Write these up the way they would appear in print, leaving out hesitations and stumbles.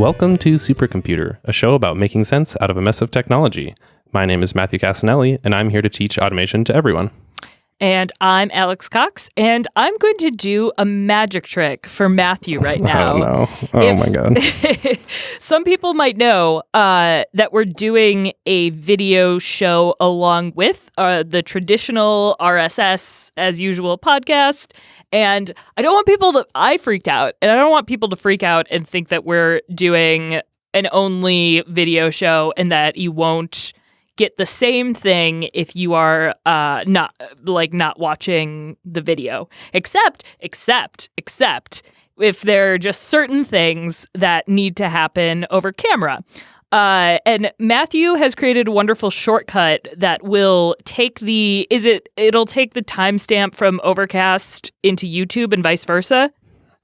Welcome to Supercomputer, a show about making sense out of a mess of technology. My name is Matthew Casanelli, and I'm here to teach automation to everyone. And I'm Alex Cox, and I'm going to do a magic trick for Matthew right now. Oh, no. Oh, my God. Some people might know that we're doing a video show along with the traditional RSS, as usual, podcast. And I don't want people to... I freaked out, and I don't want people to freak out and think that we're doing an only video show and that you won't get the same thing if you are not watching the video, except if there are just certain things that need to happen over camera. And Matthew has created a wonderful shortcut that will take it'll take the timestamp from Overcast into YouTube and vice versa.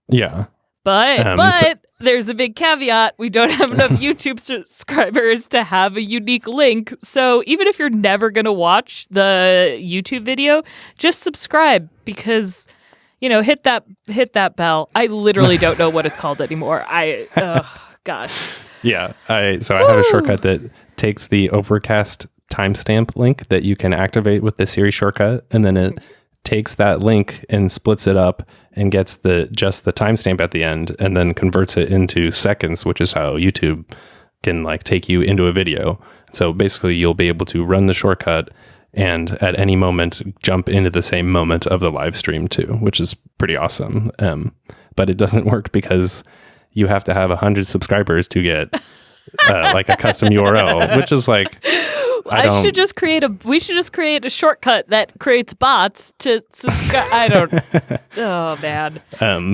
Yeah. But there's a big caveat. We don't have enough YouTube subscribers to have a unique link. So even if you're never going to watch the YouTube video, just subscribe because, hit that bell. I literally don't know what it's called anymore. Gosh. Yeah. I have a shortcut that takes the Overcast timestamp link that you can activate with the Siri shortcut, and then it takes that link and splits it up and gets just the timestamp at the end, and then converts it into seconds, which is how YouTube can take you into a video. So basically you'll be able to run the shortcut and at any moment jump into the same moment of the live stream too, which is pretty awesome. But it doesn't work because you have to have 100 subscribers to get a custom URL, which is we should just create a shortcut that creates bots to subscribe. I don't. Oh man.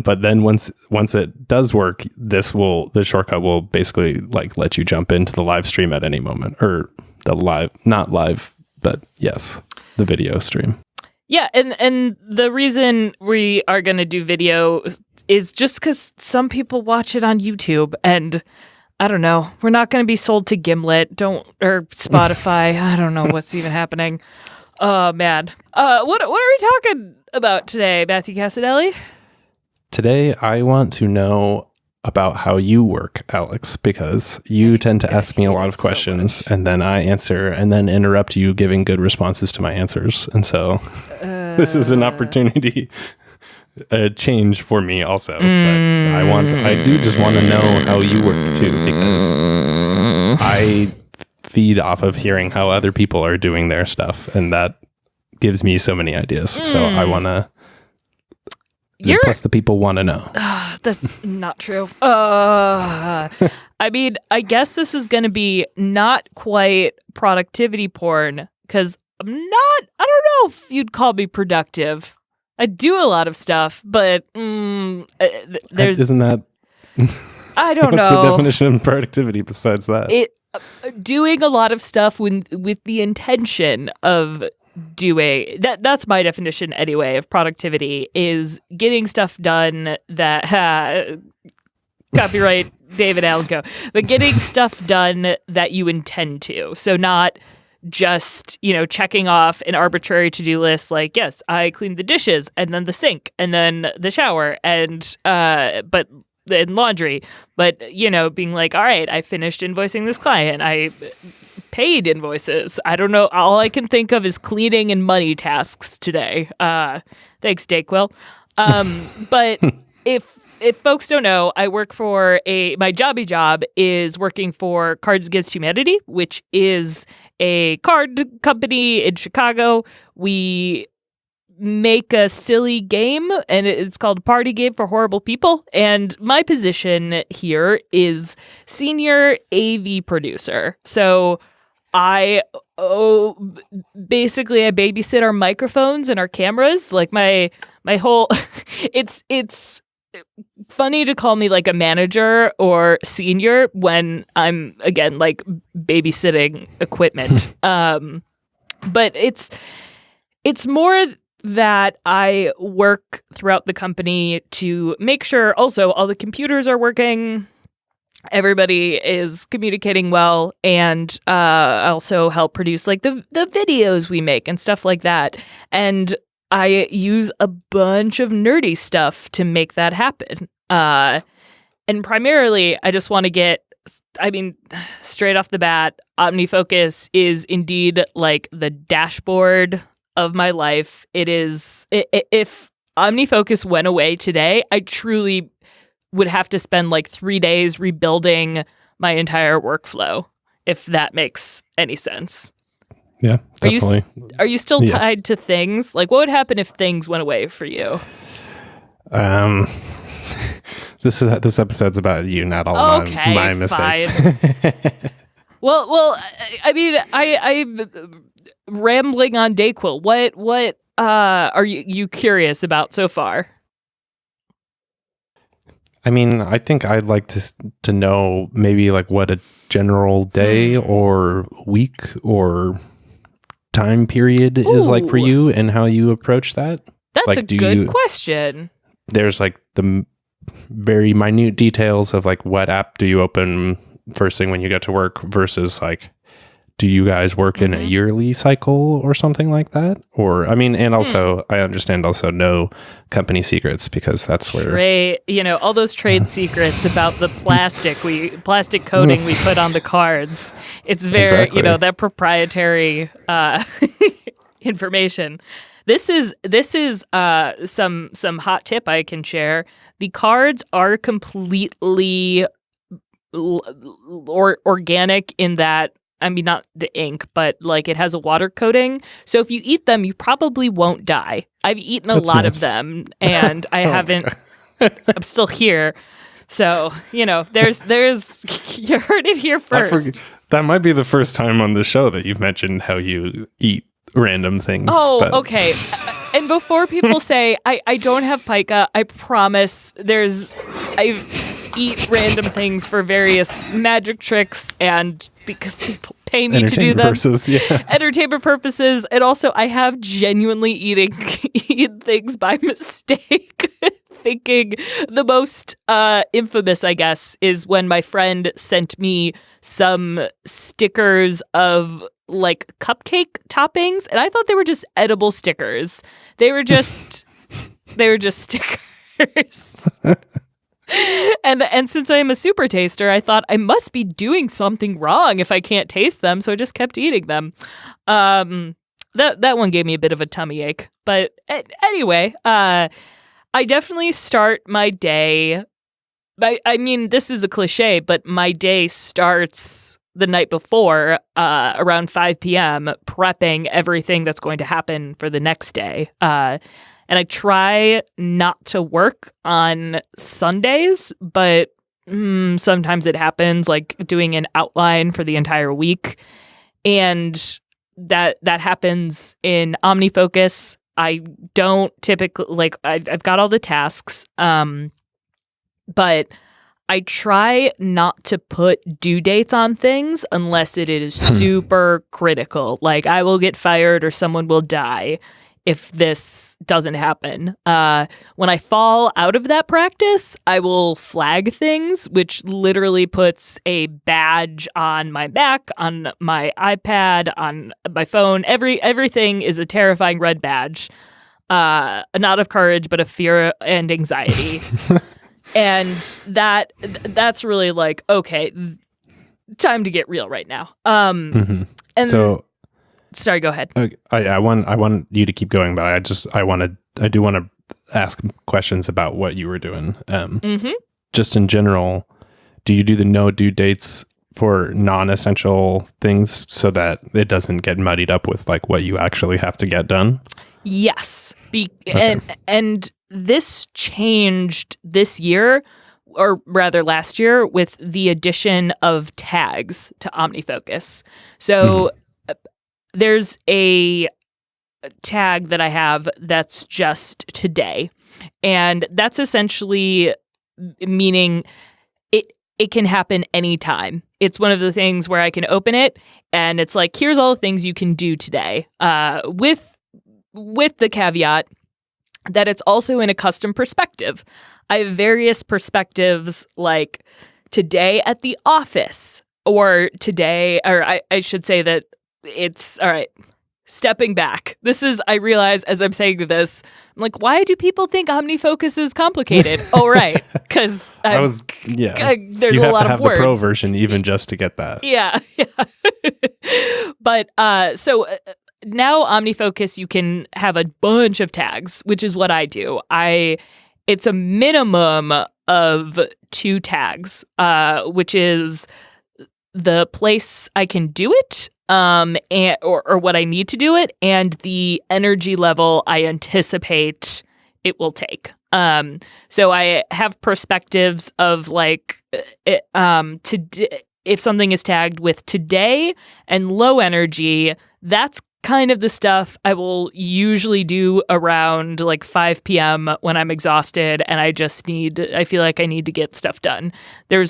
But then once it does work, the shortcut will basically let you jump into the live stream at any moment, or not live, but yes, the video stream. Yeah, and the reason we are going to do video is just because some people watch it on YouTube, and I don't know. We're not going to be sold to Gimlet, or Spotify. I don't know what's even happening. Oh man. What are we talking about today, Matthew Casanelli? Today, I want to know about how you work, Alex, because you tend to ask me a lot of questions, and then I answer, and then interrupt you giving good responses to my answers. And so this is an opportunity. A change for me also, but I do just want to know how you work too, because I feed off of hearing how other people are doing their stuff, and that gives me so many ideas. So I want to, plus the people want to know. That's not true. I mean, I guess this is going to be not quite productivity porn, because I don't know if you'd call me productive. I do a lot of stuff, but isn't that? I don't know. What's the definition of productivity besides that? Doing a lot of stuff with the intention of doing that. That's my definition anyway of productivity, is getting stuff done that copyright David Allen Co. But getting stuff done that you intend to. So not just, checking off an arbitrary to-do list yes, I cleaned the dishes and then the sink and then the shower and laundry. But, being all right, I finished invoicing this client. I paid invoices. I don't know. All I can think of is cleaning and money tasks today. Thanks, Dayquil. But if folks don't know, I work for my job is working for Cards Against Humanity, which is a card company in Chicago. We make a silly game, and it's called a party game for horrible people. And my position here is senior AV producer. So basically I babysit our microphones and our cameras. My whole it's funny to call me a manager or senior when I'm again babysitting equipment. But it's more that I work throughout the company to make sure also all the computers are working, everybody is communicating well, and I also help produce the videos we make and stuff like that. And I use a bunch of nerdy stuff to make that happen. And primarily, I just want to get, I mean, straight off the bat, OmniFocus is indeed like the dashboard of my life. It is, if OmniFocus went away today, I truly would have to spend like 3 days rebuilding my entire workflow, if that makes any sense. Yeah, definitely. Are you still tied to things? Like, what would happen if things went away for you? This episode's about you, not all my mistakes. Fine. well, I mean, I'm rambling on Dayquil. What are you curious about so far? I mean, I think I'd like to know maybe like what a general day or week or time period is like for you and how you approach that. That's like, a good question. There's like the very minute details of like what app do you open first thing when you get to work versus like, do you guys work in a yearly cycle or something like that? Or, I mean, and also, I understand also no company secrets because that's where... all those trade secrets about the plastic coating we put on the cards. It's very, that proprietary information. This is some hot tip I can share. The cards are completely organic in that, I mean, not the ink, but like it has a water coating. So if you eat them, you probably won't die. I've eaten a lot of them and I haven't, I'm still here. So, there's, you heard it here first. That might be the first time on the show that you've mentioned how you eat random things. Okay. And before people say, I don't have pica, I promise I eat random things for various magic tricks and because people pay me to do them. Entertainment purposes. And also I have genuinely eaten things by mistake. Thinking the most infamous, I guess, is when my friend sent me some stickers of like cupcake toppings, and I thought they were just edible stickers. They were just stickers. And since I am a super taster, I thought I must be doing something wrong if I can't taste them, so I just kept eating them. That one gave me a bit of a tummy ache. But anyway, I definitely start my day. I mean, this is a cliche, but my day starts the night before, around 5 p.m., prepping everything that's going to happen for the next day. And I try not to work on Sundays, but sometimes it happens, like doing an outline for the entire week. And that happens in OmniFocus. I don't typically, like, I've got all the tasks, but I try not to put due dates on things unless it is super critical. Like, I will get fired or someone will die if this doesn't happen. When I fall out of that practice, I will flag things, which literally puts a badge on my Mac, on my iPad, on my phone. Everything is a terrifying red badge. Not of courage, but of fear and anxiety. And that's really like, okay, time to get real right now. And so, sorry, go ahead. I want you to keep going, but I do want to ask questions about what you were doing. Just in general, do you do the no due dates for non-essential things so that it doesn't get muddied up with like what you actually have to get done? Yes. And this changed this year, or rather last year, with the addition of tags to OmniFocus. So there's a tag that I have that's just today. And that's essentially meaning it can happen anytime. It's one of the things where I can open it and it's like, here's all the things you can do today. With the caveat that it's also in a custom perspective. I have various perspectives, like today at the office, or today, or I should say that it's, all right, stepping back. I realize as I'm saying this, I'm like, why do people think OmniFocus is complicated? Oh, right. Because there's you a have lot to have of words. the pro version even just to get that. Yeah. But so now OmniFocus, you can have a bunch of tags, which is what I do. It's a minimum of 2 tags, which is the place I can do it, or what I need to do it, and the energy level I anticipate it will take. So I have perspectives of like, if something is tagged with today and low energy, that's kind of the stuff I will usually do around like 5 p.m. when I'm exhausted and I feel like I need to get stuff done.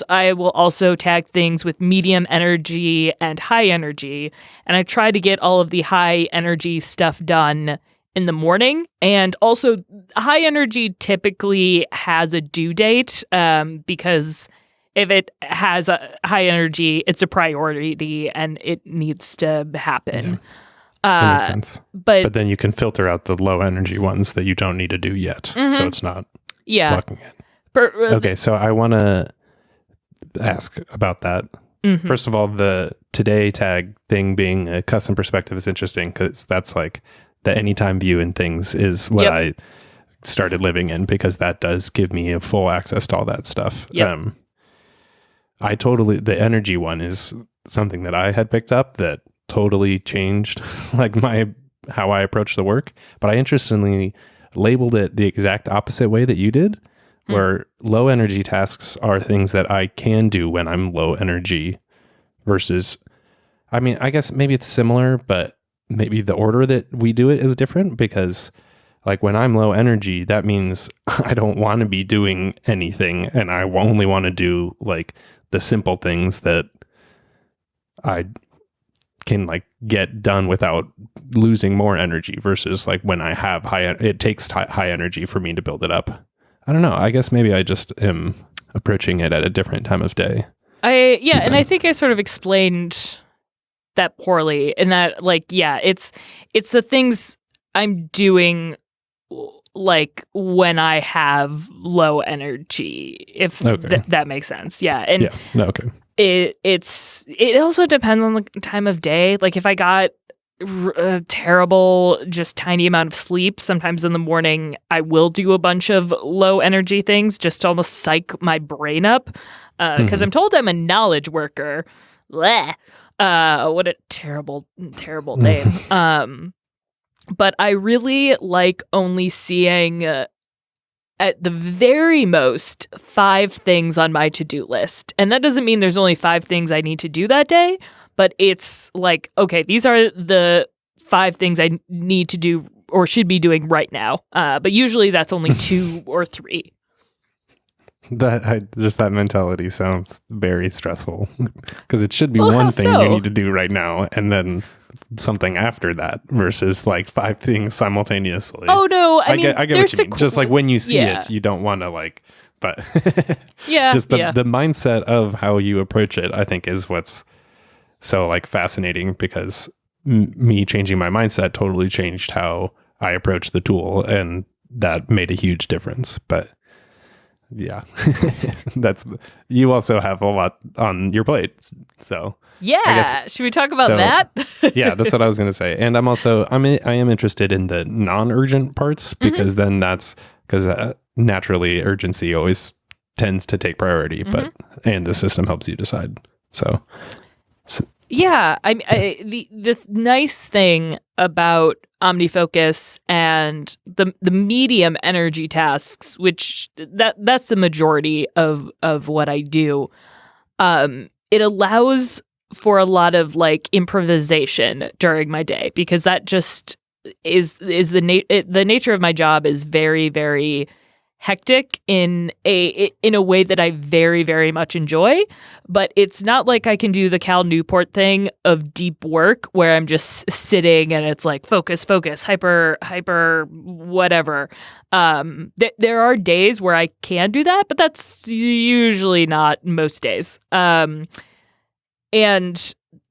I will also tag things with medium energy and high energy, and I try to get all of the high energy stuff done in the morning. And also high energy typically has a due date, because if it has a high energy, it's a priority and it needs to happen. Yeah. That makes sense. But then you can filter out the low energy ones that you don't need to do yet. So it's not blocking it. Okay, so I want to ask about that. First of all, the today tag thing being a custom perspective is interesting because that's like the anytime view in things is what I started living in, because that does give me a full access to all that stuff. The energy one is something that I had picked up that totally changed like how I approach the work. But I interestingly labeled it the exact opposite way that you did, where low energy tasks are things that I can do when I'm low energy versus, I mean, I guess maybe it's similar, but maybe the order that we do it is different, because like when I'm low energy, that means I don't want to be doing anything and I only want to do like the simple things that I can like get done without losing more energy, versus like when I have it takes high energy for me to build it up. I don't know. I guess maybe I just am approaching it at a different time of day. And I think I sort of explained that poorly in that, like, it's the things I'm doing like when I have low energy, if that makes sense. Yeah. And okay. It also depends on the time of day. Like if I got a terrible, just tiny amount of sleep, sometimes in the morning I will do a bunch of low energy things just to almost psych my brain up. Because I'm told I'm a knowledge worker. Blech. What a terrible name. But I really like only seeing at the very most 5 things on my to-do list. And that doesn't mean there's only 5 things I need to do that day, but it's like, okay, these are the 5 things I need to do or should be doing right now. But usually that's only 2 or 3. That mentality sounds very stressful, because it should be one thing you need to do right now and then something after that, versus like 5 things simultaneously. Oh no, I get what you mean. Just like when you see it, you don't want to like, but just the mindset of how you approach it, I think, is what's so like fascinating, because me changing my mindset totally changed how I approach the tool, and that made a huge difference. But yeah, you also have a lot on your plate, so should we talk about that? Yeah, that's what I was going to say. And I am interested in the non-urgent parts, because then that's because naturally urgency always tends to take priority, and the system helps you decide. So yeah, the nice thing about OmniFocus and the medium energy tasks, which that's the majority of what I do, it allows for a lot of like improvisation during my day, because that just is the nature of my job is very, very hectic in a way that I very, very much enjoy. But it's not like I can do the Cal Newport thing of deep work where I'm just sitting and it's like focus, hyper, whatever. There are days where I can do that, but that's usually not most days. And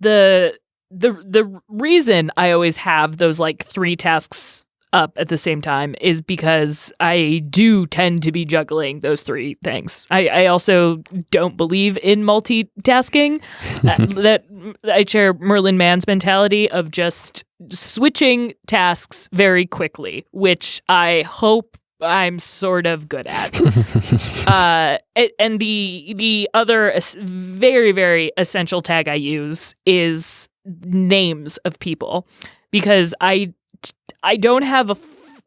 the the reason I always have those like 3 tasks up at the same time is because I do tend to be juggling those 3 things. I also don't believe in multitasking. That I share Merlin Mann's mentality of just switching tasks very quickly, which I hope I'm sort of good at. And the other very, very essential tag I use is names of people, because I don't have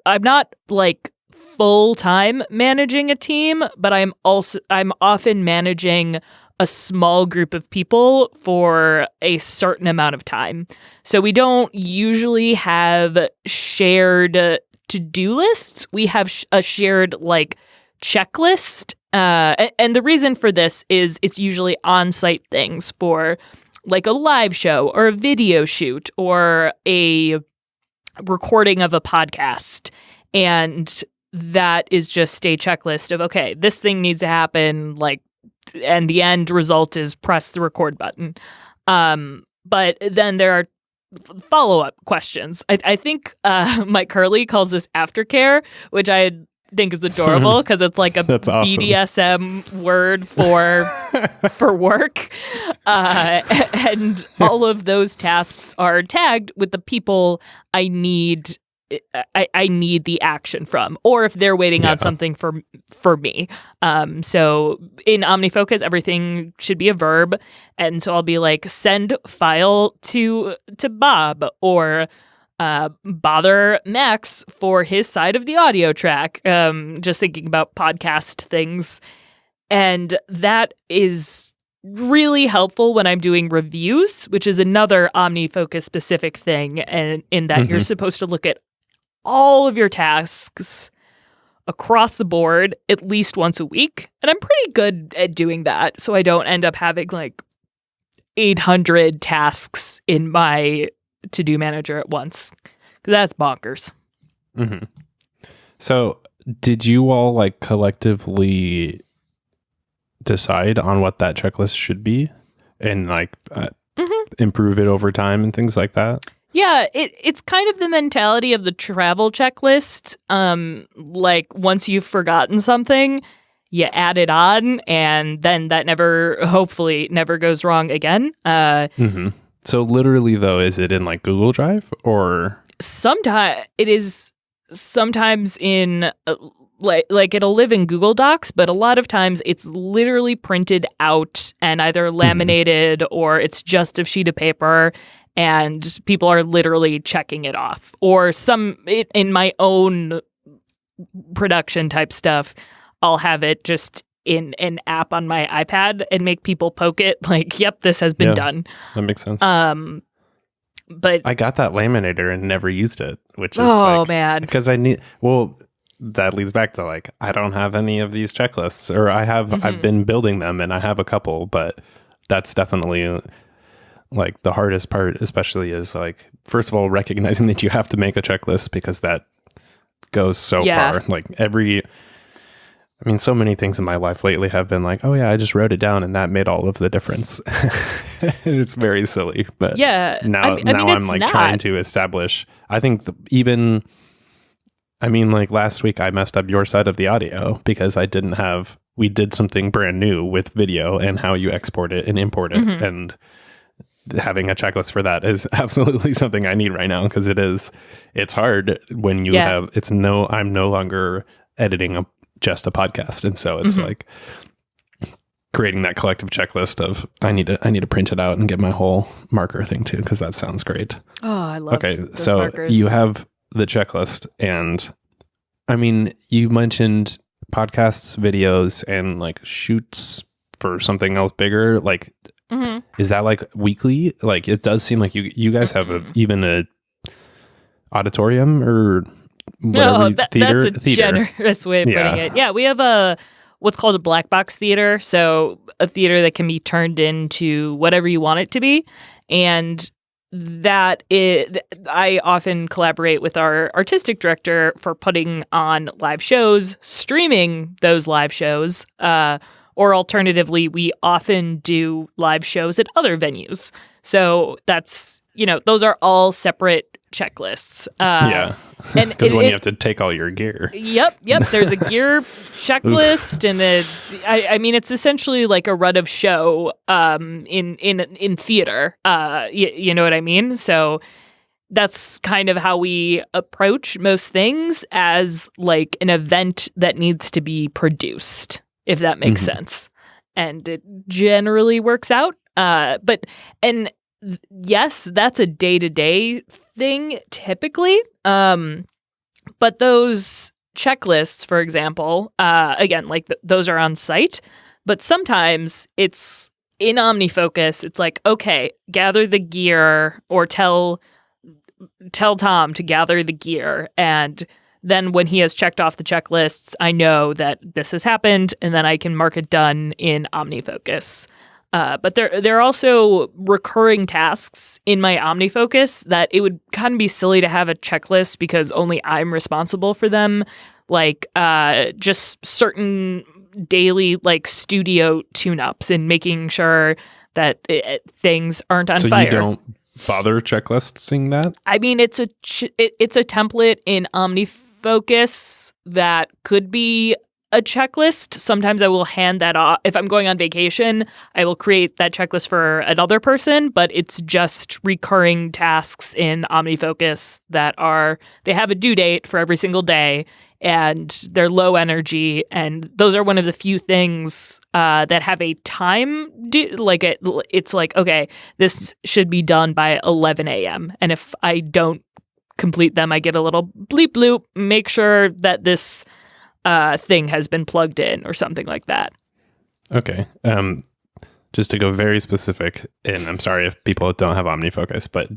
I'm not like full time managing a team, but I'm often managing a small group of people for a certain amount of time. So we don't usually have shared to-do lists. We have a shared like checklist. And the reason for this is it's usually on-site things for like a live show or a video shoot or a recording of a podcast. And that is just a checklist of, okay, this thing needs to happen, like, and the end result is press the record button. But then there are follow-up questions. I think Mike Hurley calls this aftercare, which I think is adorable because it's like a awesome. BDSM word for work. And all of those tasks are tagged with the people I need the action from, or if they're waiting on something for me. So in OmniFocus, everything should be a verb, and so I'll be like, send file to Bob, or bother Max for his side of the audio track. Just thinking about podcast things, and that is really helpful when I'm doing reviews, which is another OmniFocus specific thing, and in that you're supposed to look at all of your tasks across the board at least once a week. And I'm pretty good at doing that, so I don't end up having like 800 tasks in my to-do manager at once. That's bonkers. Mm-hmm. So did you all like collectively decide on what that checklist should be and like improve it over time and things like that? Yeah, it's kind of the mentality of the travel checklist. Like once you've forgotten something, you add it on, and then that hopefully never goes wrong again. So literally though, is it in like Google Drive or? Sometimes it is. Sometimes in like it'll live in Google Docs, but a lot of times it's literally printed out and either laminated or it's just a sheet of paper. And people are literally checking it off. Or in my own production type stuff, I'll have it just in an app on my iPad and make people poke it like, yep, this has been done. That makes sense. But I got that laminator and never used it, which is man. Because that leads back to like, I don't have any of these checklists, or I've been building them and I have a couple, but that's definitely like the hardest part, especially is like, first of all, recognizing that you have to make a checklist because that goes so far. Like so many things in my life lately have been like, oh yeah, I just wrote it down and that made all of the difference. It's very silly, but now I'm like trying to establish, I think like last week I messed up your side of the audio because we did something brand new with video and how you export it and import it. And having a checklist for that is absolutely something I need right now, because it's hard when you I'm no longer editing just a podcast. And so it's like creating that collective checklist of I need to print it out and get my whole marker thing too, because that sounds great. Oh, I love those markers. You have the checklist, and I mean, you mentioned podcasts, videos, and like shoots for something else bigger. Like, is that like weekly? Like, it does seem like you guys have even a auditorium or whatever. That's a generous way of putting it. Yeah, we have what's called a black box theater. So a theater that can be turned into whatever you want it to be. And I often collaborate with our artistic director for putting on live shows, streaming those live shows, or alternatively, we often do live shows at other venues. So that's, those are all separate checklists. Yeah. And Because when you have to take all your gear. Yep. There's a gear checklist, and it's essentially like a run of show in theater. You know what I mean? So that's kind of how we approach most things, as like an event that needs to be produced, if that makes sense. And it generally works out. Yes, that's a day-to-day thing typically. But those checklists, for example, again, like those are on site, but sometimes it's in OmniFocus. It's like, okay, gather the gear, or tell Tom to gather the gear. And then when he has checked off the checklists, I know that this has happened, and then I can mark it done in OmniFocus. But there are also recurring tasks in my OmniFocus that it would kind of be silly to have a checklist, because only I'm responsible for them. Like just certain daily like studio tune-ups and making sure that things aren't on fire. So you don't bother checklisting that? I mean, it's a template in OmniFocus that could be a checklist. Sometimes I will hand that off. If I'm going on vacation, I will create that checklist for another person, but it's just recurring tasks in OmniFocus that they have a due date for every single day, and they're low energy. And those are one of the few things that have a time, it's like, okay, this should be done by 11 a.m. And if I don't complete them, I get a little bleep bloop, make sure that this thing has been plugged in or something like that. Okay. Just to go very specific, and I'm sorry if people don't have OmniFocus, but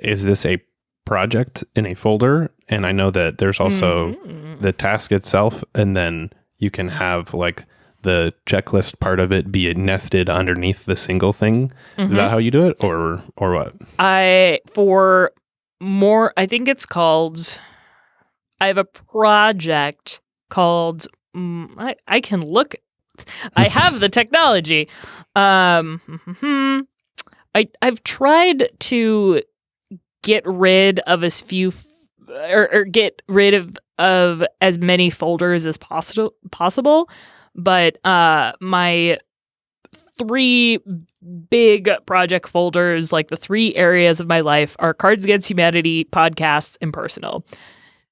is this a project in a folder? And I know that there's also the task itself, and then you can have like the checklist part of it be nested underneath the single thing. Is that how you do it, or what? I think it's called... I have a project called, I can look, I have the technology. I've tried to get rid of as few, or get rid of as many folders as possible. But my 3 big project folders, like the 3 areas of my life, are Cards Against Humanity, podcasts, and personal.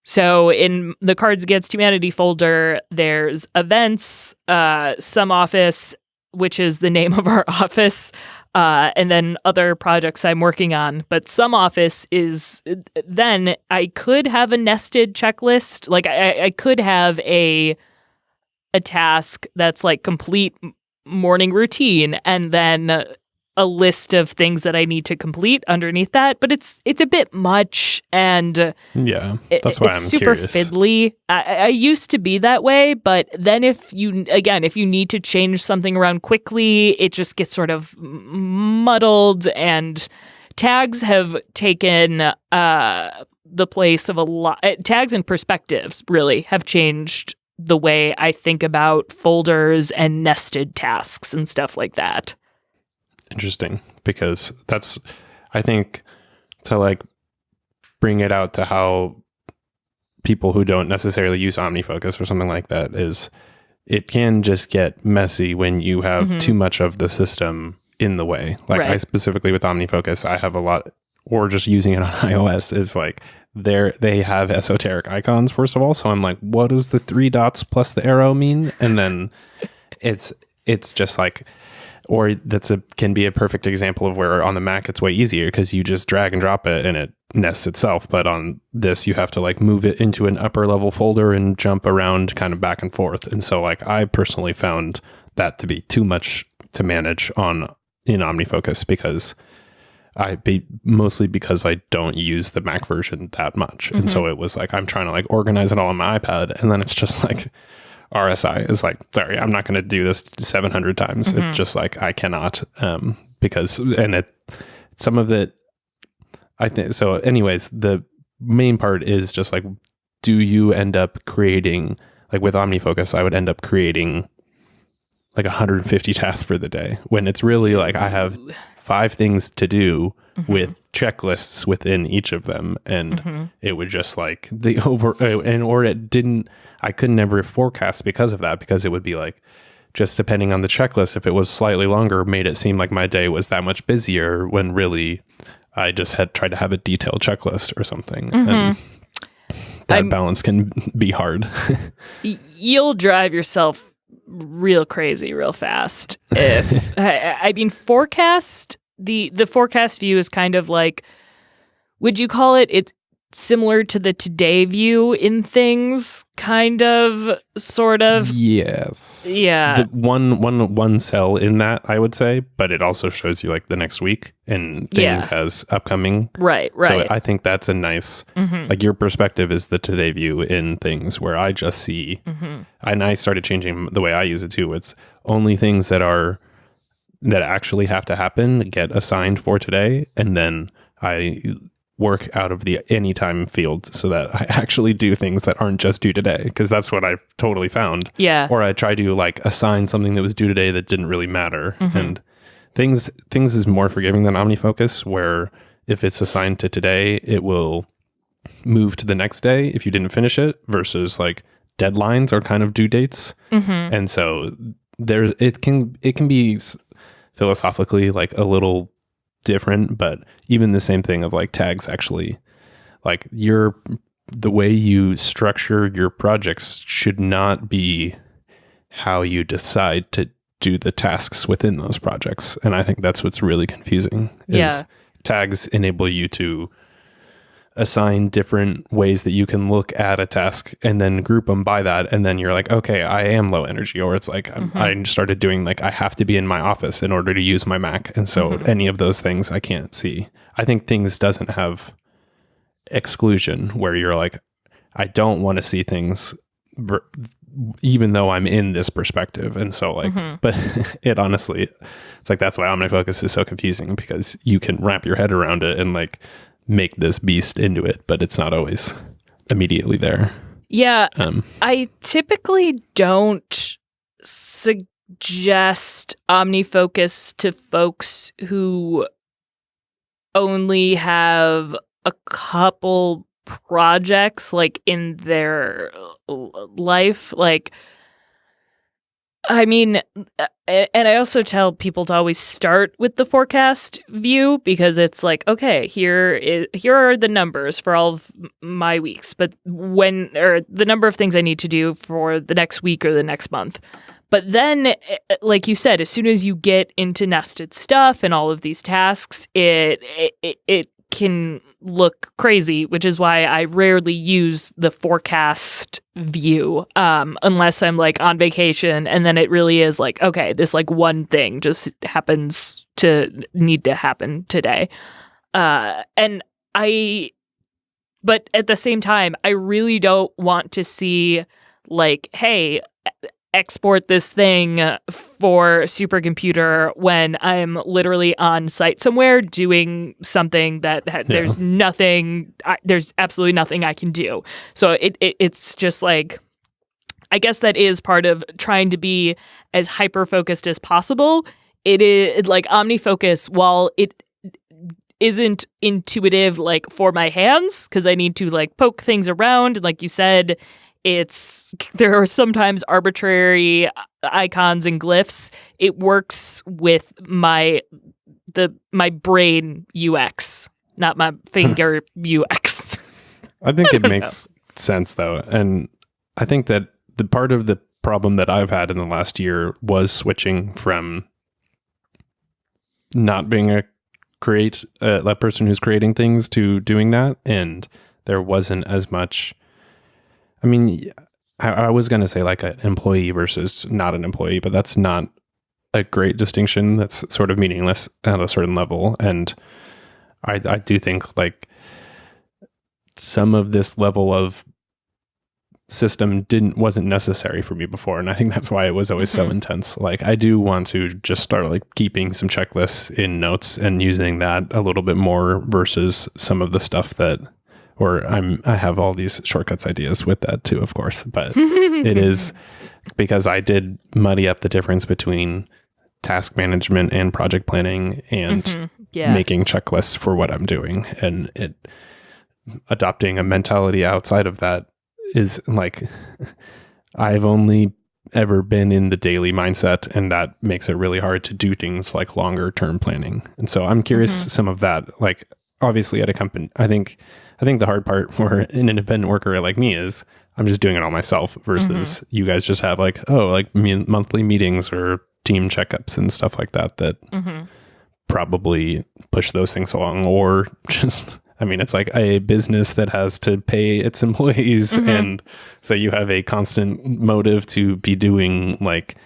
So in the Cards Against Humanity folder, there's events, Some Office, which is the name of our office, and then other projects I'm working on. But Some Office is, then I could have a nested checklist. Like I could have a task that's like complete morning routine, and then a list of things that I need to complete underneath that, but it's a bit much, and yeah, that's why it's I'm super curious. fiddly. I used to be that way, but then if you need to change something around quickly, it just gets sort of muddled, and tags have taken the place of a lot. Tags and perspectives really have changed the way I think about folders and nested tasks and stuff like that. Interesting, because that's, I think, to like bring it out to how people who don't necessarily use OmniFocus or something like that, is it can just get messy when you have too much of the system in the way. Like I specifically with OmniFocus, I have a lot, or just using it on iOS, is like they have esoteric icons, first of all. So I'm like, what does the 3 dots plus the arrow mean? And then it's just like, or can be a perfect example of where on the Mac it's way easier, because you just drag and drop it and it nests itself. But on this, you have to like move it into an upper level folder and jump around kind of back and forth. And so like I personally found that to be too much to manage in OmniFocus, because mostly because I don't use the Mac version that much. And so it was like, I'm trying to like organize it all on my iPad, and then it's just like, RSI is like, sorry, I'm not going to do this 700 times. It's just like, I cannot, because, and some of it, I think, so anyways, the main part is just like, do you end up creating, like with OmniFocus, I would end up creating like 150 tasks for the day, when it's really like, I have 5 things to do with checklists within each of them. And it would just like I could never forecast because of that, because it would be like, just depending on the checklist, if it was slightly longer, made it seem like my day was that much busier when really I just had tried to have a detailed checklist or something. And that balance can be hard. You'll drive yourself real crazy real fast. If I mean, forecast, the forecast view is kind of like, would you call it's similar to the today view in things, kind of, sort of? Yes. Yeah. The one cell in that, I would say, but it also shows you like the next week and things has upcoming. Right. So I think that's a nice, like your perspective is the today view in things, where I just see, and I started changing the way I use it too. It's only things that actually have to happen get assigned for today. And then I work out of the anytime field so that I actually do things that aren't just due today, because that's what I've totally found. Yeah. Or I try to like assign something that was due today that didn't really matter. And things is more forgiving than OmniFocus, where if it's assigned to today, it will move to the next day if you didn't finish it, versus like deadlines are kind of due dates. And so it can be philosophically like a little different, but even the same thing of like tags, actually, like the way you structure your projects should not be how you decide to do the tasks within those projects. And I think that's what's really confusing. Tags enable you to assign different ways that you can look at a task and then group them by that. And then you're like, okay, I am low energy. Or it's like, I started doing like, I have to be in my office in order to use my Mac. And so any of those things I can't see. I think things doesn't have exclusion, where you're like, I don't want to see things even though I'm in this perspective. And so like, but it honestly, it's like, that's why OmniFocus is so confusing, because you can wrap your head around it and like make this beast into it, but it's not always immediately there. Yeah. I typically don't suggest OmniFocus to folks who only have a couple projects like in their life. Like, I mean, and I also tell people to always start with the forecast view, because it's like, okay, here are the numbers for all of my weeks, but the number of things I need to do for the next week or the next month. But then, like you said, as soon as you get into nested stuff and all of these tasks, it can look crazy, which is why I rarely use the forecast view, unless I'm like on vacation, and then it really is like, okay, this like one thing just happens to need to happen today. But at the same time, I really don't want to see like, hey, export this thing for Supercomputer when I'm literally on site somewhere doing something that there's absolutely nothing I can do. So it's just like, I guess that is part of trying to be as hyper-focused as possible. It is like OmniFocus, while it isn't intuitive like for my hands, because I need to like poke things around, like you said, there are sometimes arbitrary icons and glyphs. It works with my brain UX, not my finger UX. I think it makes sense though. And I think that the part of the problem that I've had in the last year was switching from not being a person who's creating things to doing that. And there wasn't as much, I mean, I was going to say like an employee versus not an employee, but that's not a great distinction. That's sort of meaningless at a certain level. And I do think like some of this level of system wasn't necessary for me before. And I think that's why it was always so intense. Like I do want to just start like keeping some checklists in notes and using that a little bit more versus some of the stuff that, or I have all these shortcuts ideas with that too, of course, but it is because I did muddy up the difference between task management and project planning and making checklists for what I'm doing. And adopting a mentality outside of that is like, I've only ever been in the daily mindset, and that makes it really hard to do things like longer term planning. And so I'm curious some of that, like obviously at a company, I think the hard part for an independent worker like me is I'm just doing it all myself versus you guys just have like, monthly meetings or team checkups and stuff like that probably push those things along, or just, I mean, it's like a business that has to pay its employees. And so you have a constant motive to be doing like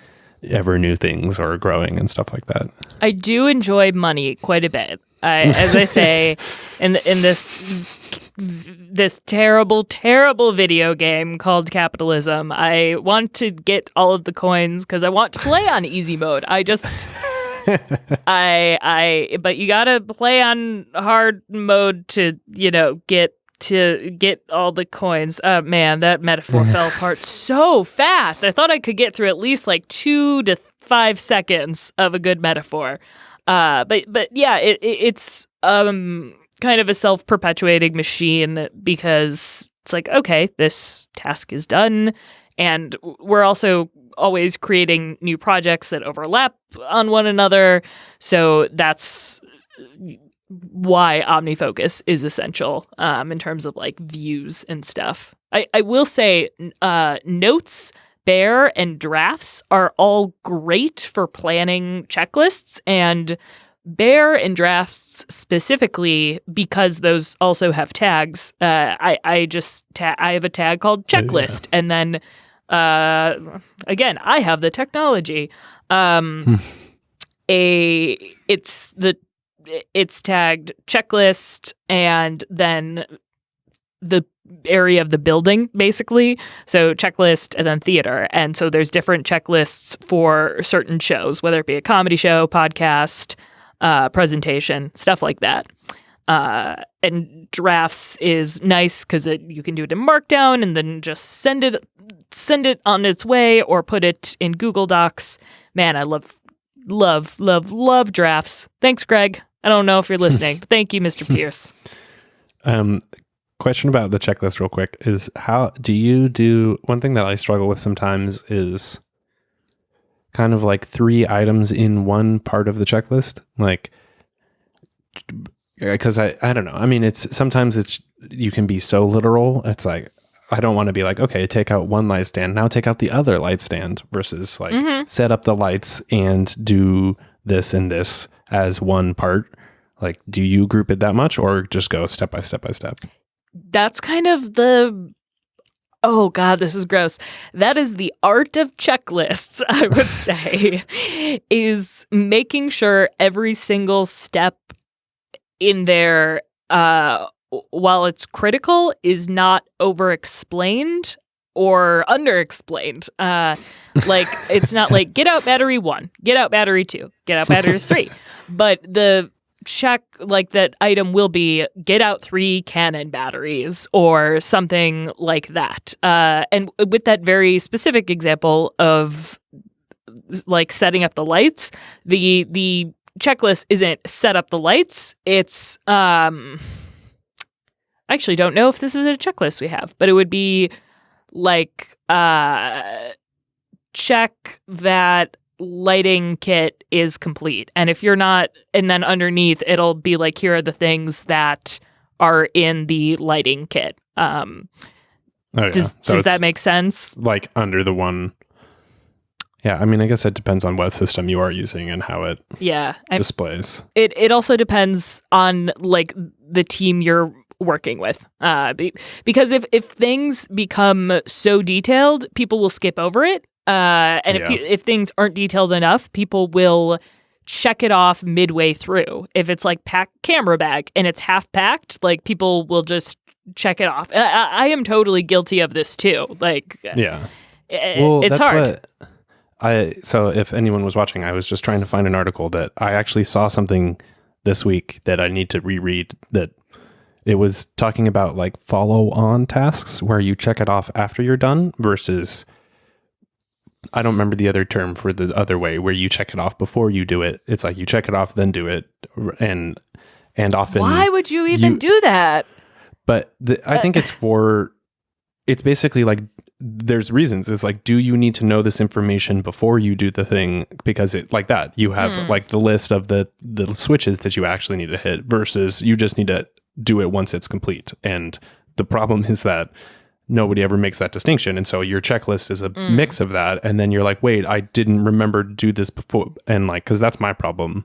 ever new things or growing and stuff like that. I do enjoy money quite a bit. As I say, in this terrible, terrible video game called capitalism, I want to get all of the coins because I want to play on easy mode. But you gotta play on hard mode to, get all the coins. Man, that metaphor fell apart so fast. I thought I could get through at least like 2 to 5 seconds of a good metaphor. But yeah, it's kind of a self-perpetuating machine because it's like, okay, this task is done, and we're also always creating new projects that overlap on one another. So that's why OmniFocus is essential in terms of like views and stuff. I will say notes, Bear, and drafts are all great for planning checklists, and Bear and drafts specifically because those also have tags. I have a tag called checklist, and then again, I have the technology. It's tagged checklist, and then the area of the building, basically. So checklist and then theater. And so there's different checklists for certain shows, whether it be a comedy show, podcast, presentation, stuff like that. And drafts is nice because you can do it in Markdown and then just send it on its way or put it in Google Docs. Man, I love drafts. Thanks, Greg. I don't know if you're listening, but thank you, Mr. Pierce. Question about the checklist real quick is, how do you do, one thing that I struggle with sometimes is kind of like 3 items in one part of the checklist. Like, because I don't know. I mean, sometimes you can be so literal. It's like, I don't want to be like, okay, take out one light stand, now take out the other light stand, versus like set up the lights and do this and this as one part. Like, do you group it that much or just go step by step by step? That's kind of oh God, this is gross. That is the art of checklists, I would say, is making sure every single step in there, while it's critical, is not over-explained or under-explained. Like, it's not like, get out battery 1, get out battery 2, get out battery 3. But the check, like, that item will be get out 3 Canon batteries or something like that. And with that very specific example of like setting up the lights, the checklist isn't set up the lights. It's I actually don't know if this is a checklist we have, but it would be like check that lighting kit is complete. And if you're not, and then underneath it'll be like, here are the things that are in the lighting kit. Does that make sense? Like under the one. Yeah, I mean, I guess it depends on what system you are using and how it displays. It also depends on like the team you're working with. Because if things become so detailed, people will skip over it. If things aren't detailed enough, people will check it off midway through. If it's like pack camera bag and it's half packed, like people will just check it off. I am totally guilty of this too. Like, it's hard. So if anyone was watching, I was just trying to find an article that I actually saw something this week that I need to reread, that it was talking about like follow on tasks where you check it off after you're done versus I don't remember the other term for the other way where you check it off before you do it. It's like you check it off, then do it. And often. Why would you even do that? But I think it's basically like, there's reasons. It's like, do you need to know this information before you do the thing? Because it like that, you have like the list of the switches that you actually need to hit versus you just need to do it once it's complete. And the problem is that nobody ever makes that distinction. And so your checklist is a mix of that. And then you're like, wait, I didn't remember to do this before. And like, cause that's my problem.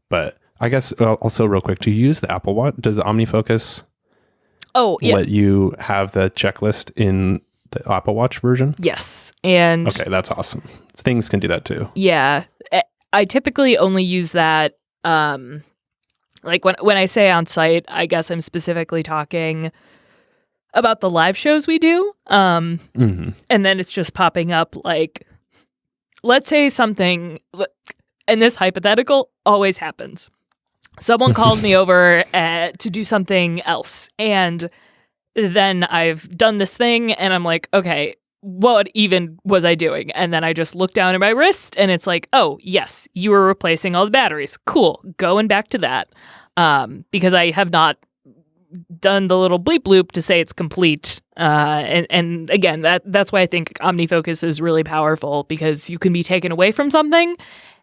But I guess also real quick, do you use the Apple Watch? Does the OmniFocus let you have the checklist in the Apple Watch version? Yes. And okay, that's awesome. Things can do that too. Yeah. I typically only use that like when I say on site, I guess I'm specifically talking about the live shows we do. And then it's just popping up like, let's say something, and this hypothetical always happens. Someone calls me over to do something else, and then I've done this thing, and I'm like, okay, what even was I doing? And then I just look down at my wrist, and it's like, oh, yes, you were replacing all the batteries. Cool, going back to that, because I have not done the little bleep loop to say it's complete. And again, that's why I think OmniFocus is really powerful, because you can be taken away from something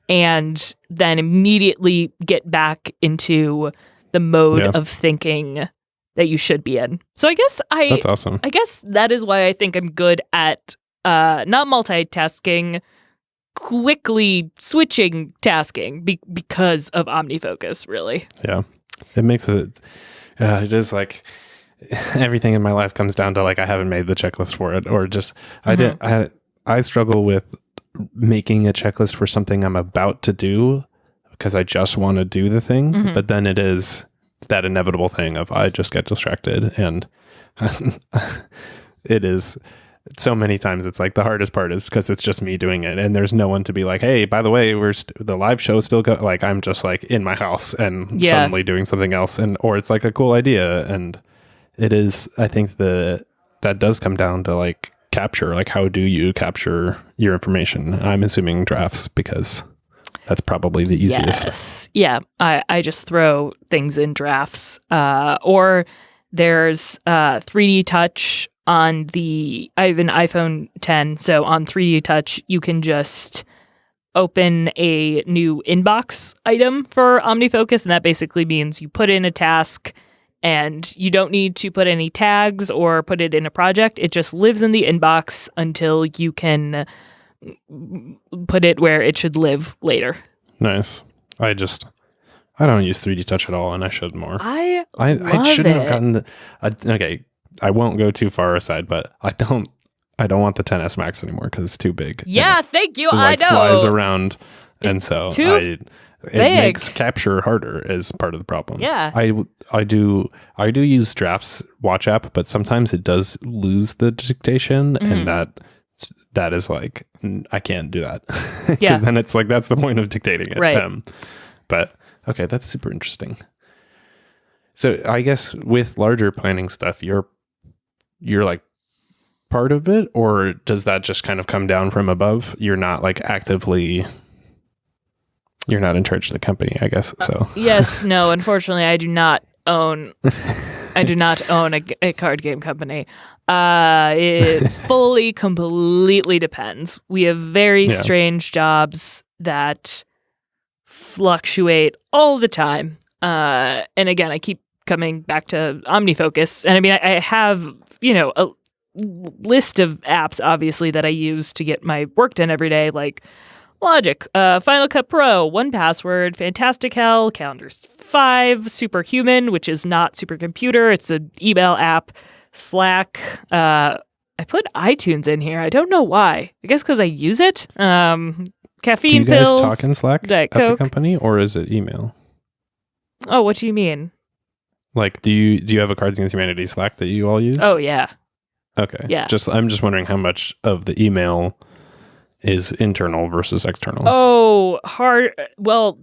and then immediately get back into the mode of thinking that you should be in. So I guess that's awesome. I guess that is why I think I'm good at not multitasking, quickly switching tasking because of OmniFocus, really. Yeah. It makes it is like everything in my life comes down to like I haven't made the checklist for it, or just I struggle with making a checklist for something I'm about to do because I just want to do the thing, but then it is that inevitable thing of I just get distracted, and it is so many times it's like the hardest part is because it's just me doing it, and there's no one to be like, hey, by the way, the live show still go, like I'm just like in my house and suddenly doing something else, and or it's like a cool idea, and it is, I think that does come down to like capture, like how do you capture your information? I'm assuming drafts, because that's probably the easiest. Yes. Yeah. I just throw things in drafts, or there's 3D Touch on I have an iPhone 10, so on 3D Touch, you can just open a new inbox item for OmniFocus, and that basically means you put in a task and you don't need to put any tags or put it in a project. It just lives in the inbox until you can put it where it should live later. Nice. I don't use 3D Touch at all, and I should more. I shouldn't have gotten okay, I won't go too far aside, but I don't want the 10S Max anymore because it's too big. Yeah, thank you. I know. It flies around, and so it makes capture harder as part of the problem. Yeah. I do use Drafts Watch app, but sometimes it does lose the dictation, and that is like, I can't do that. Because then it's like, that's the point of dictating it. Right. But okay, that's super interesting. So I guess with larger planning stuff, you're like part of it, or does that just kind of come down from above? You're not like actively, you're not in charge of the company, I guess. So yes, no, unfortunately I do not own a card game company. It fully, completely depends. We have very strange jobs that fluctuate all the time. And again, I keep coming back to OmniFocus. And I mean, I have, a list of apps, obviously, that I use to get my work done every day, like Logic, Final Cut Pro, 1Password, Fantastical, Calendars 5, Superhuman, which is not Supercomputer. It's an email app, Slack. I put iTunes in here. I don't know why. I guess because I use it. Caffeine pills. Do you guys talk in Slack Diet at Coke. the company, or is it email? Oh, what do you mean? Like, do you have a Cards Against Humanity Slack that you all use? Oh, yeah. Okay. Yeah. I'm just wondering how much of the email is internal versus external. Oh, hard. Well,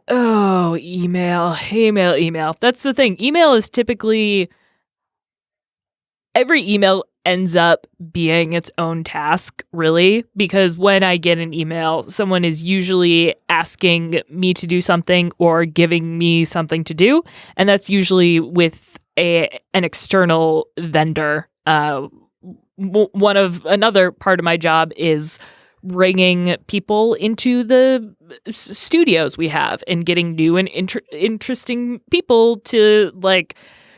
email. That's the thing. Email is typically every email ends up being its own task, really, because when I get an email, someone is usually asking me to do something or giving me something to do, and that's usually with an external vendor. Another part of my job is bringing people into the studios we have and getting new and interesting people to like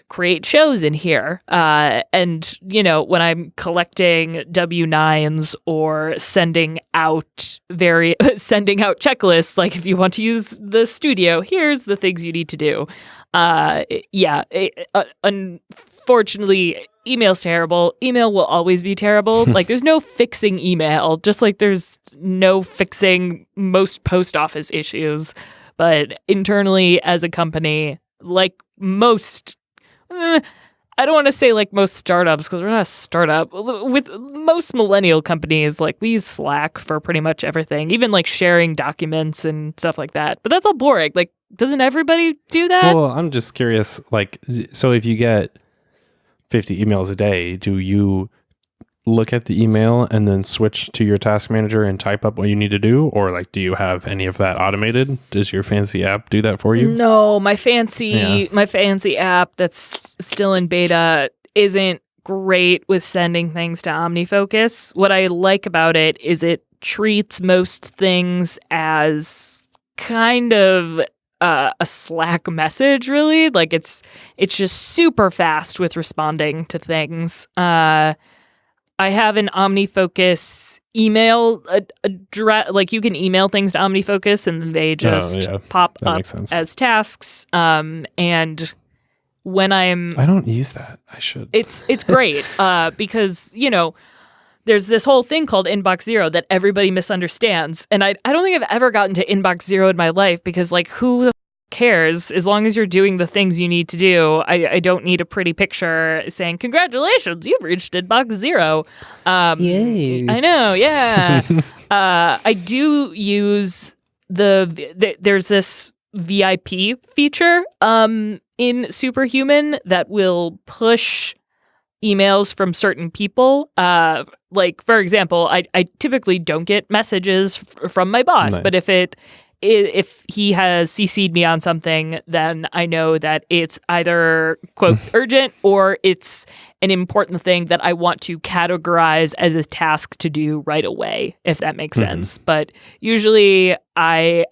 create shows in here. And, when I'm collecting W-9s or sending out checklists, like if you want to use the studio, here's the things you need to do. Unfortunately, email's terrible. Email will always be terrible. Like there's no fixing email, just like there's no fixing most post office issues. But internally as a company, like most I don't want to say like most startups because we're not a startup. With most millennial companies, like we use Slack for pretty much everything, even like sharing documents and stuff like that. But that's all boring. Like, doesn't everybody do that? Well, I'm just curious. Like, so if you get 50 emails a day, do you look at the email and then switch to your task manager and type up what you need to do? Or like, do you have any of that automated? Does your fancy app do that for you? No, my fancy app that's still in beta isn't great with sending things to OmniFocus. What I like about it is it treats most things as kind of a Slack message, really. Like it's just super fast with responding to things. I have an OmniFocus email address. Like you can email things to OmniFocus and they just pop up as tasks. And when I don't use that. I should. It's great because, there's this whole thing called Inbox Zero that everybody misunderstands. And I don't think I've ever gotten to Inbox Zero in my life because like who the cares? As long as you're doing the things you need to do, I don't need a pretty picture saying congratulations, you've reached Inbox Zero. Yay! I know, yeah. I do use there's this VIP feature in Superhuman that will push emails from certain people. Like for example, I typically don't get messages from my boss, Nice. but if he has CC'd me on something, then I know that it's either, quote, urgent or it's an important thing that I want to categorize as a task to do right away, if that makes sense. But usually I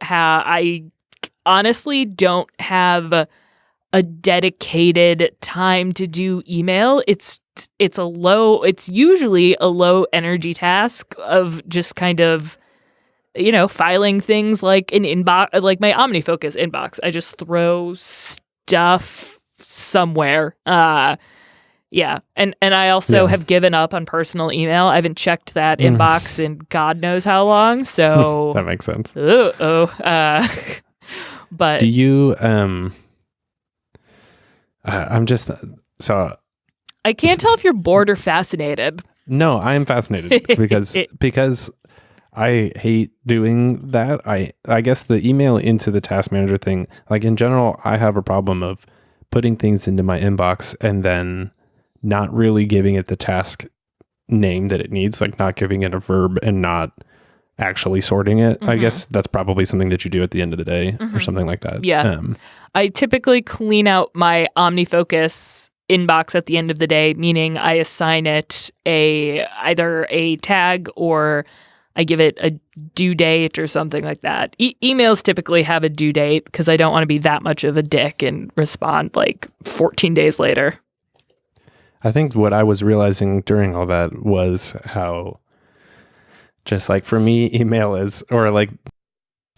honestly don't have a dedicated time to do email. It's usually a low energy task of just kind of filing things like an inbox, like my OmniFocus inbox. I just throw stuff somewhere. Yeah. And I also have given up on personal email. I haven't checked that inbox in God knows how long. So that makes sense. But do you, I'm just, so. I can't tell if you're bored or fascinated. No, I am fascinated because I hate doing that. I guess the email into the task manager thing, like in general, I have a problem of putting things into my inbox and then not really giving it the task name that it needs, like not giving it a verb and not actually sorting it. I guess that's probably something that you do at the end of the day or something like that. Yeah. I typically clean out my OmniFocus inbox at the end of the day, meaning I assign it either a tag or I give it a due date or something like that. Emails typically have a due date because I don't want to be that much of a dick and respond like 14 days later. I think what I was realizing during all that was how just like for me, email is, or like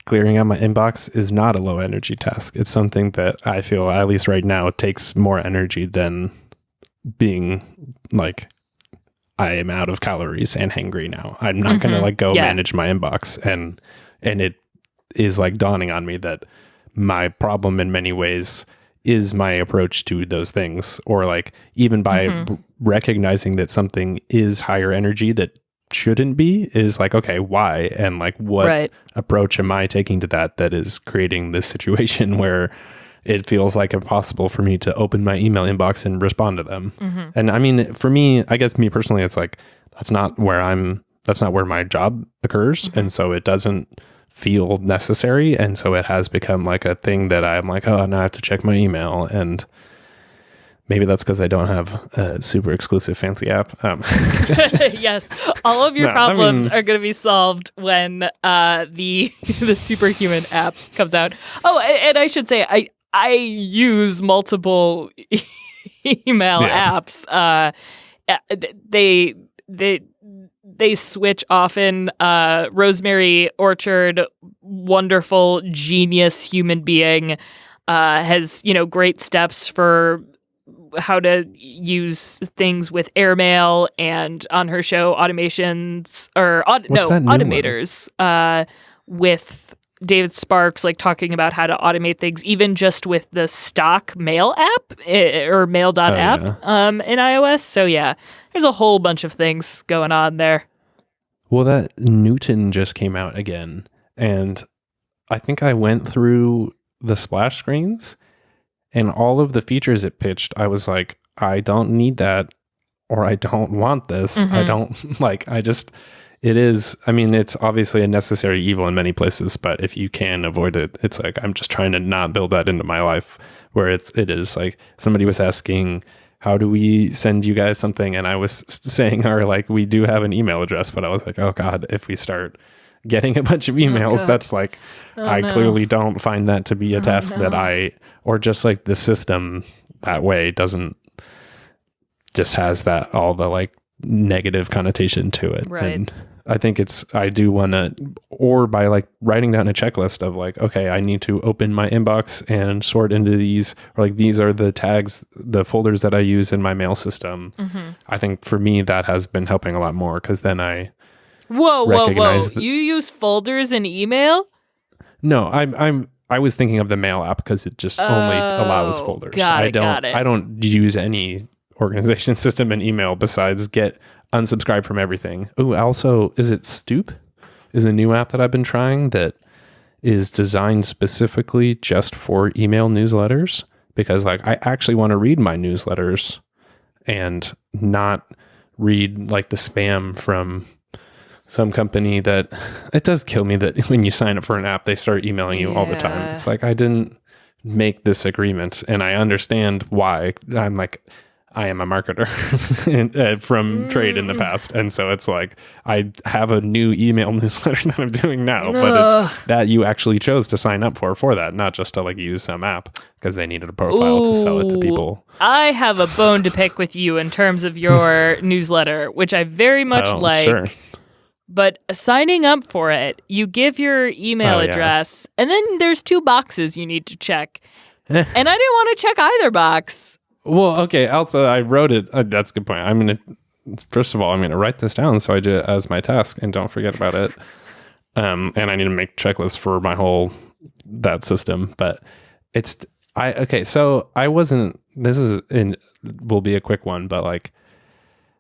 clearing out my inbox is not a low energy task. It's something that I feel, at least right now, takes more energy than being like, I am out of calories and hangry now. I'm not going to like go manage my inbox. And it is like dawning on me that my problem in many ways is my approach to those things, or like even by recognizing that something is higher energy that shouldn't be, is like, okay, why? And like what approach am I taking to that is creating this situation where, it feels like impossible for me to open my email inbox and respond to them. And I mean, for me, I guess me personally, it's like, that's not where my job occurs. And so it doesn't feel necessary. And so it has become like a thing that I'm like, oh, now I have to check my email. And maybe that's because I don't have a super exclusive fancy app. Yes, all of your problems are going to be solved when the Superhuman app comes out. Oh, and I should say, I use multiple email apps. They switch often. Rosemary Orchard, wonderful genius human being, has great steps for how to use things with airmail, and on her show automations automators with David Sparks, like talking about how to automate things, even just with the stock mail app or mail.app in iOS. So yeah, there's a whole bunch of things going on there. Well, that Newton just came out again, and I think I went through the splash screens, and all of the features it pitched, I was like, I don't need that, or I don't want this. I don't it's obviously a necessary evil in many places, but if you can avoid it, it's like, I'm just trying to not build that into my life, where it is like, somebody was asking, how do we send you guys something? And I was saying, we do have an email address, but I was like, oh God, if we start getting a bunch of emails, that's like, clearly don't find that to be a task that or just like the system that way doesn't just has that all the like negative connotation to it. Right. And I think I do want to, or by like writing down a checklist of like, okay, I need to open my inbox and sort into these, or like, these are the tags, the folders that I use in my mail system. I think for me, that has been helping a lot more, because then I Whoa. You use folders in email? No, I was thinking of the mail app because it just only allows folders. Got it. I don't use any organization system in email besides get unsubscribe from everything. Oh, also, is it Stoop? Is a new app that I've been trying that is designed specifically just for email newsletters, because like I actually want to read my newsletters and not read like the spam from some company that it does kill me that when you sign up for an app, they start emailing you all the time. It's like, I didn't make this agreement, and I understand why. I'm like, I am a marketer from trade in the past. And so it's like, I have a new email newsletter that I'm doing now, but it's that you actually chose to sign up for that, not just to like use some app because they needed a profile to sell it to people. I have a bone to pick with you in terms of your newsletter, which I very much like. Sure. But signing up for it, you give your email address, and then there's 2 boxes you need to check. And I didn't want to check either box. Well, okay. Also, I wrote it. That's a good point. First of all, I'm going to write this down so I do it as my task and don't forget about it. And I need to make checklists for that system. But so I wasn't, will be a quick one, but like,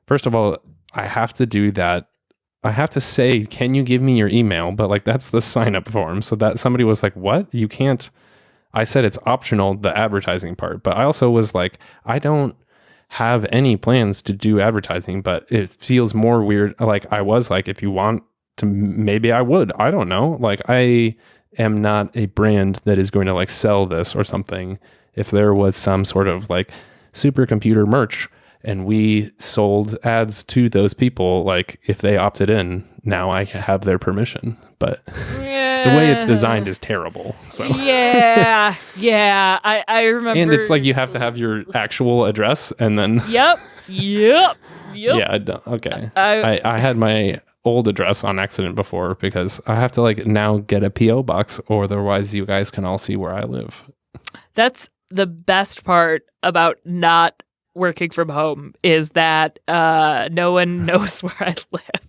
first of all, I have to do that. I have to say, can you give me your email? But like, that's the sign up form. So that somebody was like, what? You can't. I said it's optional, the advertising part, but I also was like, I don't have any plans to do advertising, but it feels more weird. Like I was like, if you want to, maybe I would, I don't know. Like I am not a brand that is going to like sell this or something. If there was some sort of like Supercomputer merch and we sold ads to those people, like if they opted in, now I have their permission, but the way it's designed is terrible. So yeah, I remember. And it's like you have to have your actual address, and then Yep. Yeah, okay. I had my old address on accident before because I have to like now get a PO box, or otherwise you guys can all see where I live. That's the best part about not working from home is that no one knows where I live.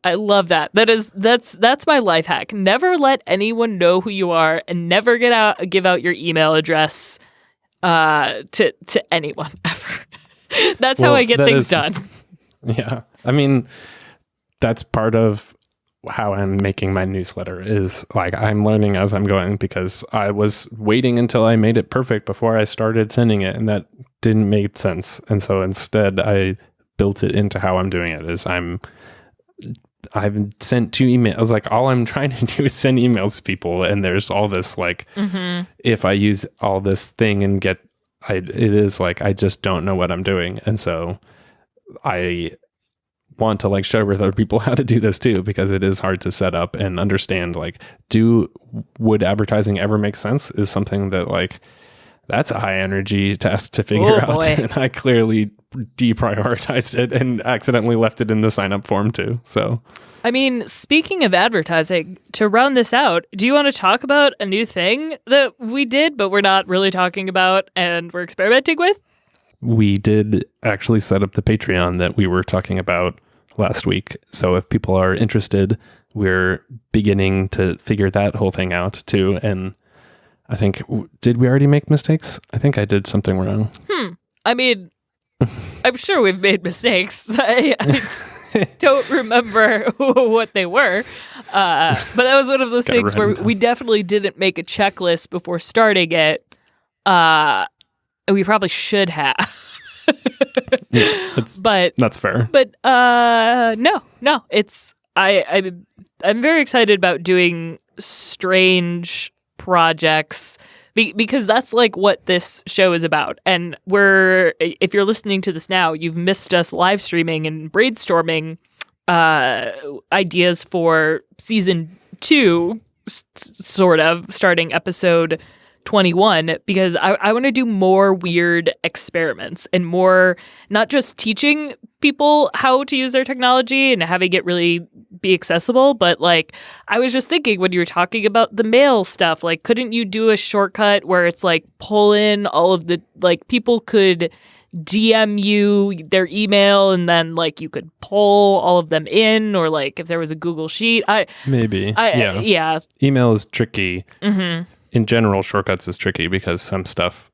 I love that. That's my life hack. Never let anyone know who you are, and never give out your email address to anyone ever. That's how I get things done. Yeah. I mean, that's part of how I'm making my newsletter is like I'm learning as I'm going, because I was waiting until I made it perfect before I started sending it, and that didn't make sense. And so instead I built it into how I'm doing it. I've sent 2 emails. Like all I'm trying to do is send emails to people, and there's all this like if I use all this thing and it is like I just don't know what I'm doing. And so I want to like share with other people how to do this too, because it is hard to set up and understand. Like, would advertising ever make sense is something that like that's a high energy task to figure out. And I clearly deprioritized it and accidentally left it in the sign up form too. So, I mean, speaking of advertising, to round this out, do you want to talk about a new thing that we did, but we're not really talking about and we're experimenting with? We did actually set up the Patreon that we were talking about last week. So if people are interested, we're beginning to figure that whole thing out too. And I think, did we already make mistakes? I think I did something wrong. I mean, I'm sure we've made mistakes. I don't remember what they were. But that was one of those things where we definitely didn't make a checklist before starting it. We probably should have. That's fair. But no. It's I'm very excited about doing strange projects because that's like what this show is about. And if you're listening to this now, you've missed us live streaming and brainstorming ideas for season 2, sort of starting episode 21, because I want to do more weird experiments and more, not just teaching people how to use their technology and having it really be accessible, but like I was just thinking when you were talking about the mail stuff, like couldn't you do a shortcut where it's like pull in all of the, like people could DM you their email and then like you could pull all of them in, or like if there was a Google Sheet. Yeah. Email is tricky. In general, shortcuts is tricky because some stuff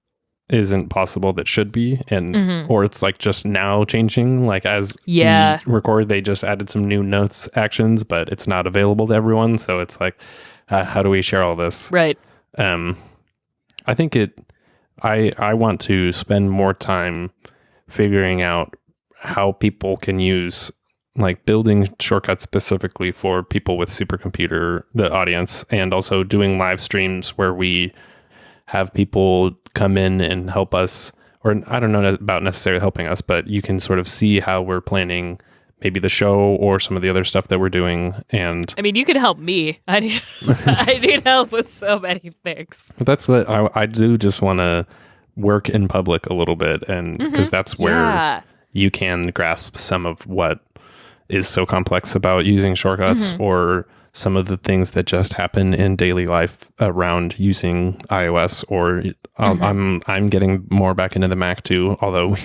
isn't possible that should be, and or it's like just now changing. Like as we record, they just added some new notes actions, but it's not available to everyone. So it's like, how do we share all this? Right. I think I want to spend more time figuring out how people can use like building shortcuts specifically for people with Supercomputer, the audience, and also doing live streams where we have people come in and help us, or I don't know about necessarily helping us, but you can sort of see how we're planning maybe the show or some of the other stuff that we're doing. And I mean, you can help me. I need help with so many things. That's what I do. Just want to work in public a little bit, and because that's where you can grasp some of what is so complex about using shortcuts, or some of the things that just happen in daily life around using iOS. Or I'm getting more back into the Mac too, although we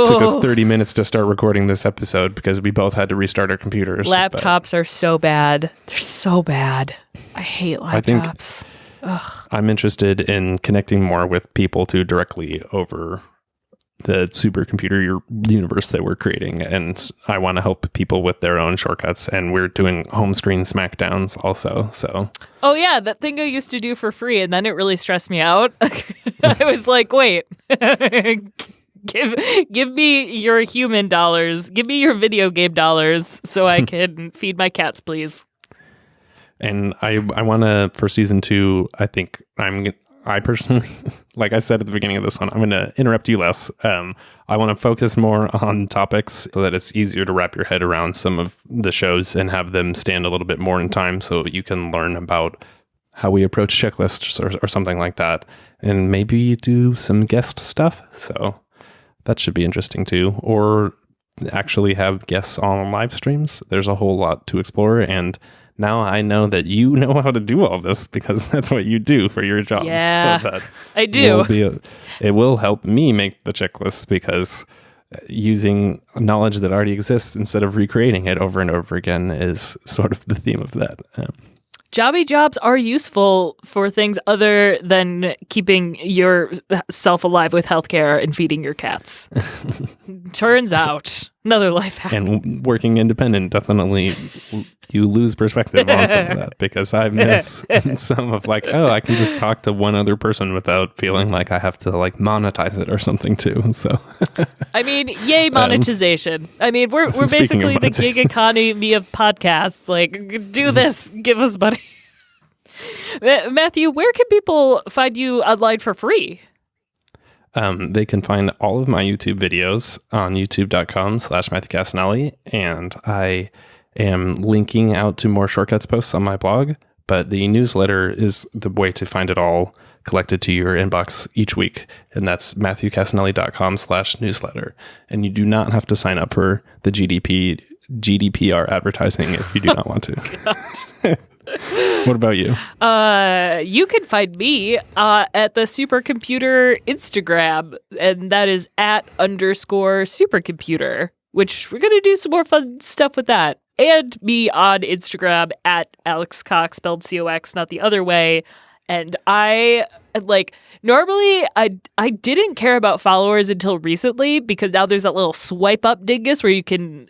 took us 30 minutes to start recording this episode because we both had to restart our computers. Laptops are so bad. They're so bad. I hate laptops. I'm interested in connecting more with people to directly over the supercomputer universe that we're creating, and I want to help people with their own shortcuts, and we're doing home screen smackdowns also. So that thing I used to do for free, and then it really stressed me out. I was like, wait, give me your human dollars, give me your video game dollars so I can feed my cats, please. And I want to, for season 2, I personally, like I said at the beginning of this one, I'm going to interrupt you less. I want to focus more on topics so that it's easier to wrap your head around some of the shows and have them stand a little bit more in time so you can learn about how we approach checklists or something like that. And maybe do some guest stuff. So that should be interesting too. Or actually have guests on live streams. There's a whole lot to explore, and now I know that you know how to do all this because that's what you do for your job. Yeah, so I do. It will help me make the checklists because using knowledge that already exists instead of recreating it over and over again is sort of the theme of that. Jobby jobs are useful for things other than keeping yourself alive with healthcare and feeding your cats. Turns out. Another life hack. And working independent, definitely you lose perspective on some of that, because I miss some of like, oh, I can just talk to one other person without feeling like I have to like monetize it or something too. So I mean, yay monetization. I mean, we're basically the gig economy of podcasts. Like, do this, give us money. Matthew, where can people find you online for free? They can find all of my YouTube videos on youtube.com/Matthew Casanelli, and I am linking out to more shortcuts posts on my blog, but the newsletter is the way to find it all collected to your inbox each week, and that's MatthewCasanelli.com/newsletter. And you do not have to sign up for the GDPR advertising if you do not want to. What about you? You can find me at the Supercomputer Instagram, and that is @_Supercomputer, which we're going to do some more fun stuff with that. And me on Instagram at Alex Cox, spelled COX, not the other way. And I normally I didn't care about followers until recently, because now there's that little swipe up dingus where you can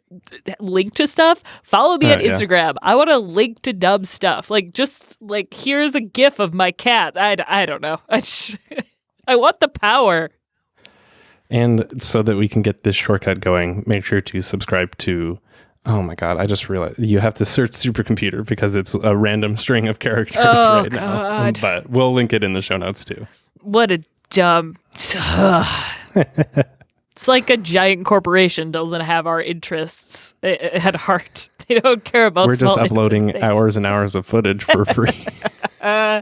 link to stuff. Follow me on Instagram. I want to link to dumb stuff. Like, just like, here's a GIF of my cat. I don't know. I want the power. And so that we can get this shortcut going, make sure to subscribe to, oh my God, I just realized you have to search Supercomputer because it's a random string of characters right now. But we'll link it in the show notes too. What a dumb... It's like a giant corporation doesn't have our interests at heart. They don't care about We're just small uploading things. hours and hours of footage for free. All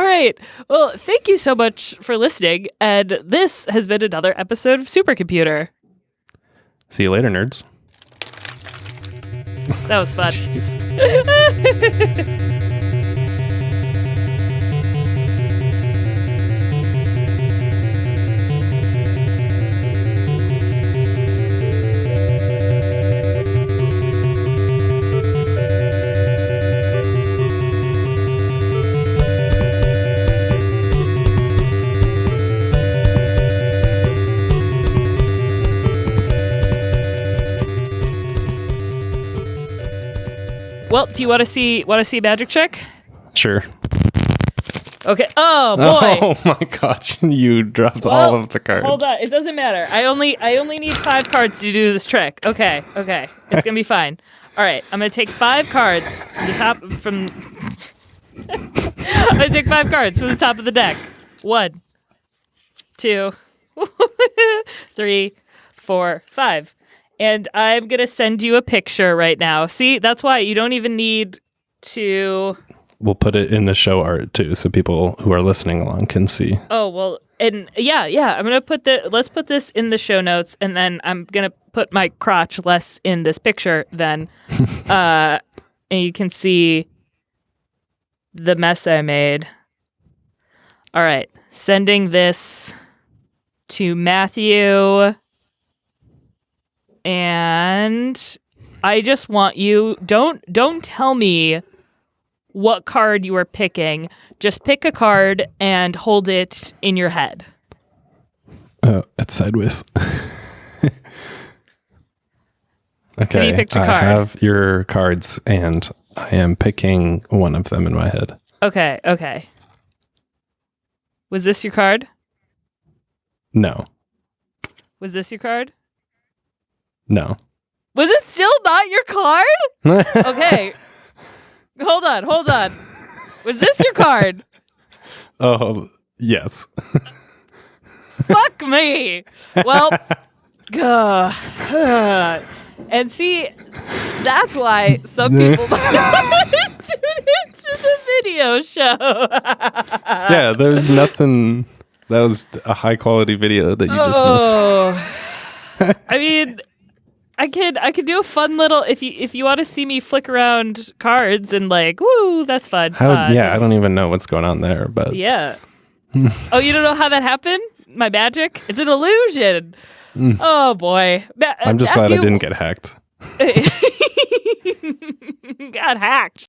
right. Well, thank you so much for listening. And this has been another episode of Supercomputer. See you later, nerds. That was fun. Well, do you want to see a magic trick? Sure. Okay. Oh boy. Oh my gosh, you dropped all of the cards. Hold on, it doesn't matter. I only need 5 cards to do this trick. Okay. It's gonna be fine. All right, I'm gonna take 5 cards from the top I'm gonna take 5 cards from the top of the deck. 1, 2, 3, 4, 5. And I'm going to send you a picture right now. See, that's why you don't even need to... We'll put it in the show art too, so people who are listening along can see. Oh, well, and yeah. I'm going to let's put this in the show notes, and then I'm going to put my crotch less in this picture then. And you can see the mess I made. All right. Sending this to Matthew... And I just want you, don't tell me what card you are picking. Just pick a card and hold it in your head. Oh, it's sideways. Okay, you picked a card. I have your cards, and I am picking one of them in my head. Okay. Was this your card? No. Was this your card? No. Was it still not your card? Okay. Hold on. Was this your card? Oh, yes. Fuck me. Well, and see, that's why some people tune into the video show. Yeah, there's nothing. That was a high quality video that you just missed. I mean, I could do a fun little if you want to see me flick around cards and like, woo, that's fun. I don't even know what's going on there, but yeah. Oh, you don't know how that happened? My magic? It's an illusion. Oh boy. I'm just glad I didn't get hacked. Got hacked.